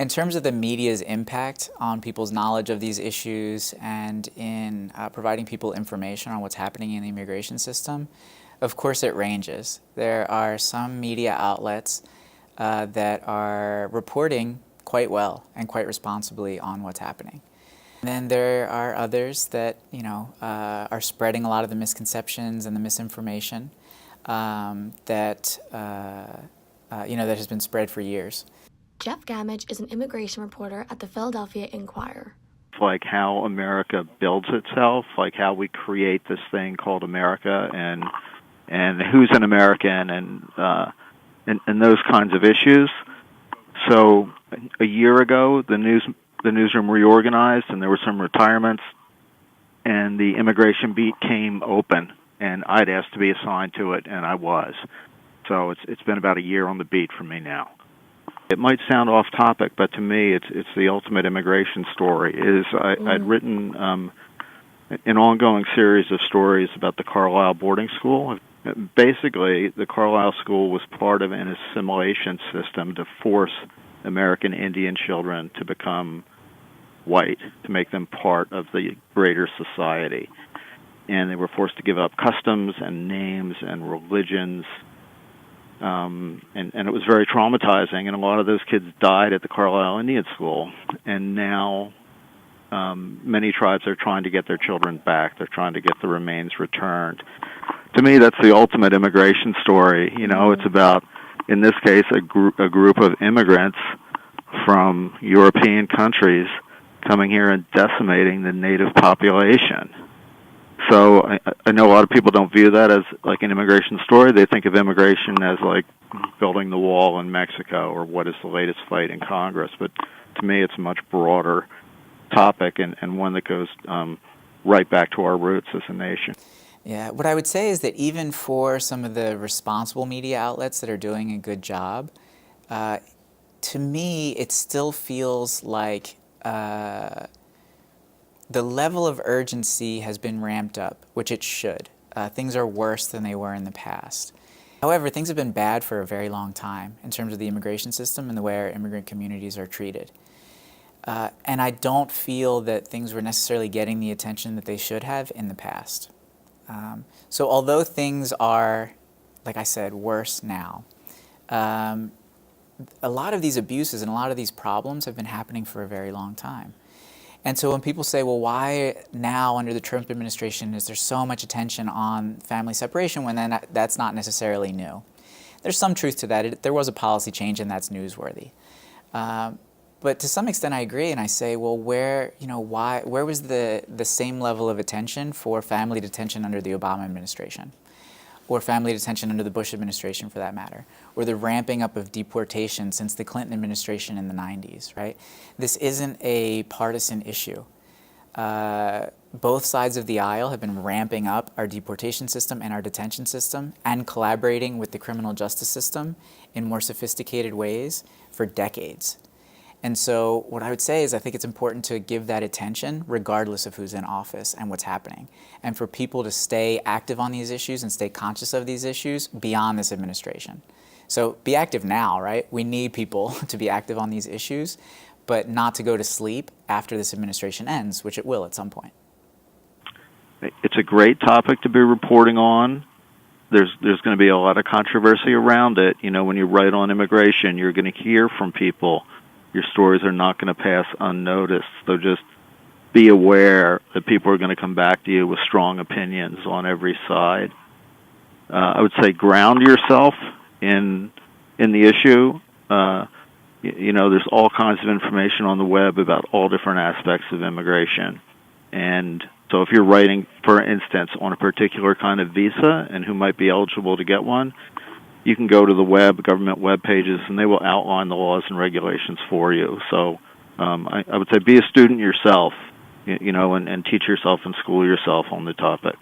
In terms of the media's impact on people's knowledge of these issues and in providing people information on what's happening in the immigration system, of course it ranges. There are some media outlets that are reporting quite well and quite responsibly on what's happening. And then there are others that, are spreading a lot of the misconceptions and the misinformation that has been spread for years. Jeff Gamage is an immigration reporter at the Philadelphia Inquirer. Like how America builds itself, like how we create this thing called America, and who's an American, and those kinds of issues. So a year ago, the newsroom reorganized, and there were some retirements, and the immigration beat came open, and I'd asked to be assigned to it, and I was. So it's been about a year on the beat for me now. It might sound off topic, but to me, it's the ultimate immigration story. I'd written an ongoing series of stories about the Carlisle boarding school. Basically, the Carlisle school was part of an assimilation system to force American Indian children to become white, to make them part of the greater society. And they were forced to give up customs and names and religions. And it was very traumatizing, and a lot of those kids died at the Carlisle Indian School. And now many tribes are trying to get their children back. They're trying to get the remains returned. To me, that's the ultimate immigration story. It's about, in this case, a group of immigrants from European countries coming here and decimating the native population. So I know a lot of people don't view that as like an immigration story. They think of immigration as like building the wall in Mexico or what is the latest fight in Congress. But to me, it's a much broader topic and one that goes right back to our roots as a nation. Yeah, what I would say is that even for some of the responsible media outlets that are doing a good job, to me, it still feels like the level of urgency has been ramped up, which it should. Things are worse than they were in the past. However, things have been bad for a very long time in terms of the immigration system and the way our immigrant communities are treated. And I don't feel that things were necessarily getting the attention that they should have in the past. So although things are, like I said, worse now, a lot of these abuses and a lot of these problems have been happening for a very long time. And so when people say, well, why now under the Trump administration is there so much attention on family separation when then that's not necessarily new? There's some truth to that. There was a policy change and that's newsworthy. But to some extent I agree and I say, well, where was the same level of attention for family detention under the Obama administration? Or family detention under the Bush administration, for that matter, or the ramping up of deportation since the Clinton administration in the 90s, right? This isn't a partisan issue. Both sides of the aisle have been ramping up our deportation system and our detention system and collaborating with the criminal justice system in more sophisticated ways for decades. And so what I would say is I think it's important to give that attention regardless of who's in office and what's happening, and for people to stay active on these issues and stay conscious of these issues beyond this administration. So be active now, right? We need people to be active on these issues, but not to go to sleep after this administration ends, which it will at some point. It's a great topic to be reporting on. There's going to be a lot of controversy around it. When you write on immigration, you're going to hear from people. Your stories are not going to pass unnoticed. So just be aware that people are going to come back to you with strong opinions on every side. I would say ground yourself in the issue. There's all kinds of information on the web about all different aspects of immigration. And so if you're writing, for instance, on a particular kind of visa and who might be eligible to get one, you can go to the government web pages, and they will outline the laws and regulations for you. So I would say be a student yourself, and teach yourself and school yourself on the topic.